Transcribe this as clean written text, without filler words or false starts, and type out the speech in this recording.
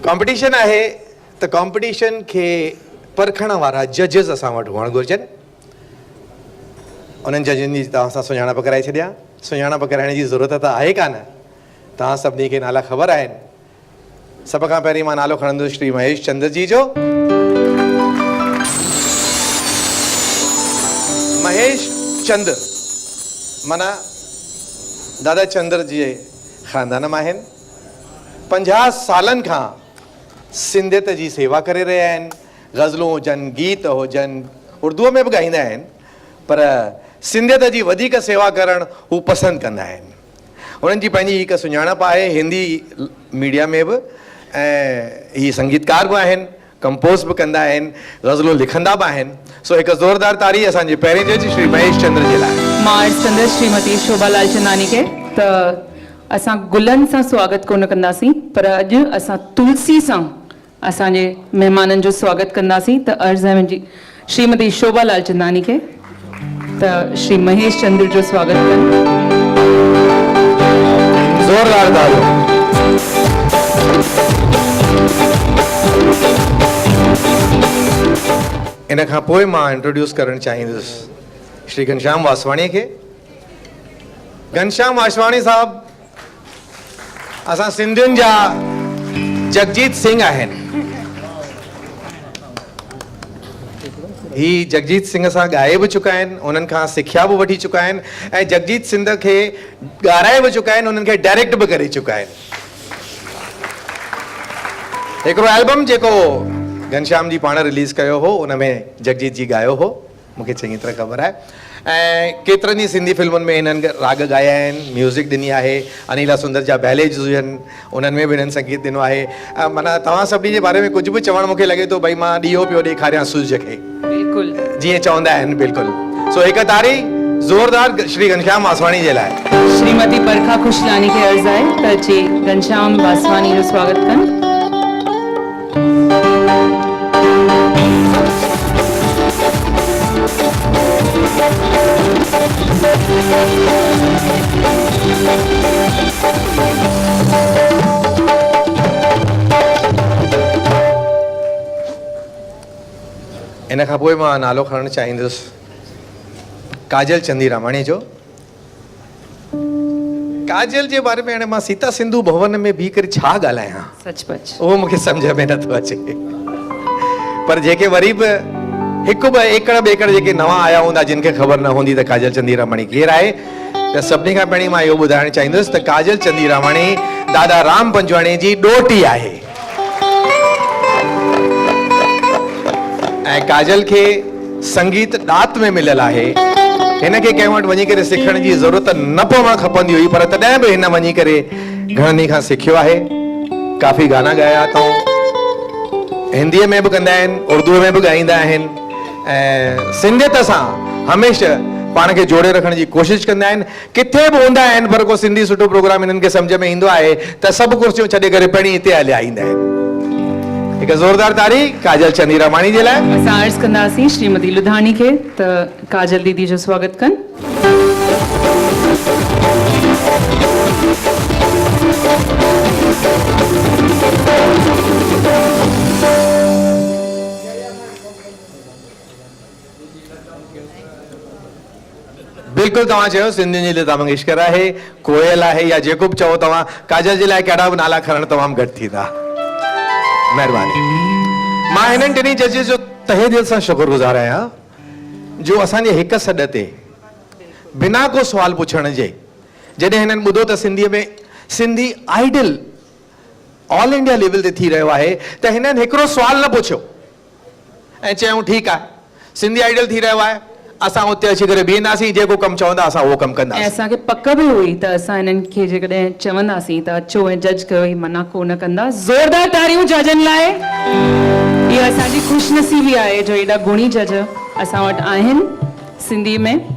Competition है तो competition के परखण वारा जजेस असां वटि हुअण घुरिजनि। उन्हनि जजनि जी तव्हां सां सुञाणप कराए छॾियां। सुञाणप कराइण जी ज़रूरत त आहे कान, तव्हां सभिनी खे नाला ख़बर आहिनि। सभ खां पहिरीं मां नालो खणंदुसि श्री महेश चंद्र जी जो। महेश चंद्र माना दादा चंद्र जी ख़ानदान मां आहिनि। 50 सालनि खां सिंधियत जी सेवा करे रहिया आहिनि। ग़ज़लूं हुजनि, गीत हुजनि, उर्दूअ में बि ॻाईंदा आहिनि, पर सिंधियत जी वधीक सेवा करणु हू पसंदि कंदा आहिनि। उन्हनि जी पंहिंजी हिकु सुञाणप आहे हिंदी मीडिया में बि, ऐं हीअ संगीतकार बि आहिनि, कंपोज़ बि कंदा आहिनि, ग़ज़लूं लिखंदा बि आहिनि। सो हिकु ज़ोरदार तारी असांजे पहिरें जज श्री महेश चंद्र जे लाइ। मां अर्ज़ु कंदसि श्रीमती शोभा लालचंदानी खे त असां गुलनि सां स्वागत कोन कंदासीं, पर अॼु असां तुलसी सां असांजे महिमाननि जो स्वागत कंदासीं। त अर्ज़ु आहे मुंहिंजी श्रीमती शोभा लालचंदानी खे त श्री महेश चंद्र जो स्वागत कनि। ज़ोरदार तालियूं। इन खां पोइ मां इंट्रोड्यूस करणु चाहींदुसि श्री घनश्याम वासवाणी खे। घनश्याम वासवाणी साहब असां सिंधियुनि जा जगजीत सिंह आहिनि। ही जगजीत सिंह सां ॻाए बि चुका आहिनि, उन्हनि खां सिखिया बि वठी चुका आहिनि, ऐं जगजीत सिंह खे ॻाराए बि चुका आहिनि, उन्हनि खे डायरेक्ट बि करे चुका आहिनि। हिकिड़ो एल्बम जेको घनश्याम जी पाण रिलीज़ कयो हो, उन में जगजीत जी ॻायो हो, मूंखे चङी तरह ख़बर आहे। ऐं केतिरनि ई सिंधी फिल्मुनि में हिननि राग ॻाया आहिनि, म्यूज़िक ॾिनी आहे। अनिला सुंदर जा बैलेज हुजनि, उन्हनि में बि हिननि संगीत ॾिनो आहे। माना तव्हां सभिनी जे बारे में कुझु बि चवणु मूंखे लॻे थो भई मां ॾीओ पियो ॾेखारियां सूरज खे, बिल्कुलु जीअं चवंदा आहिनि। बिल्कुलु। सो हिकु तारी ज़ोरदार श्री घनश्याम वासवाणी जे लाइ। श्रीमती बरखा खुशलानी खे अर्ज़ु आहे त अची घनश्याम वासवानी जो स्वागत कनि। इन खां पोइ मां नालो खणणु चाहींदुसि काजल चंदीरामाणी जो। काजल जे बारे में हाणे मां सीता सिंधु भवन में बीह करे छा ॻाल्हायां, सचपच उहो मूंखे सम्झ में नथो अचे। पर जेके वरी बि हिकु ॿ एकड़ ॿेकड़ जेके नवां आया हूंदा, जिन खे ख़बर न हूंदी त काजल चंदीरामाणी केरु आहे, त सभिनी खां पहिरीं मां इहो ॿुधाइणु चाहींदुसि त काजल चंदीरामाणी दादा राम पंजवाणी जी ॾोहिटी आहे। ऐं काजल खे संगीत ॾात में मिलियल आहे। हिन खे कंहिं वटि वञी करे सिखण जी ज़रूरत न पवणु खपंदी हुई, पर तॾहिं बि हिन वञी करे घणनि खां सिखियो आहे। काफ़ी गाना ॻाया अथऊं, हिंदीअ में बि कंदा आहिनि, उर्दूअ में बि ॻाईंदा आहिनि, ऐं सिंधियत सां हमेशह पाण खे जोड़े रखण जी कोशिशि कंदा आहिनि। किथे बि हूंदा आहिनि, पर को सिंधी सुठो प्रोग्राम हिननि खे सम्झ में ईंदो आहे त सभु कुर्सियूं छॾे करे पहिरीं हिते हलिया ईंदा आहिनि। हिकु ज़ोरदार तारी काजल चंदीरामाणी जे लाइ। असां अर्ज़ु कंदासीं श्रीमती लुधानी खे त काजल दीदी जो स्वागत कनि। बिल्कुलु तव्हां चयो, सिंधियुनि जी लता मंगेशकर आहे, कोयल आहे, या जेको बि चओ तव्हां, काजल जे लाइ कहिड़ा बि नाला खणणु तमामु घटि थींदा। महिरबानी। मां हिननि टिनी जजिस जो तहे दिलि सां शुक्रगुज़ार आहियां जो असांजे हिकु सॾ ते बिना को सुवाल पुछण जे जॾहिं हिननि ॿुधो त सिंधीअ में Sindhi idol all India level ते थी रहियो आहे, त हिननि हिकिड़ो सुवाल न पुछियो ऐं चयूं ठीकु आहे, सिंधी आइडल थी रहियो आहे, असां उते अची करे बीहंदासीं, जेको कमु चवंदा असां उहो कमु कंदासीं। ऐं असांखे पक बि हुई त असां हिननि खे जेकॾहिं चवंदासीं त अचो ऐं जज कयो, मना कोन कंदा। ज़ोरदार तारियूं जजनि लाइ। इहा असांजी ख़ुशनसीबी आहे जो एॾा गुणी जज असां वटि आहिनि सिंधी में।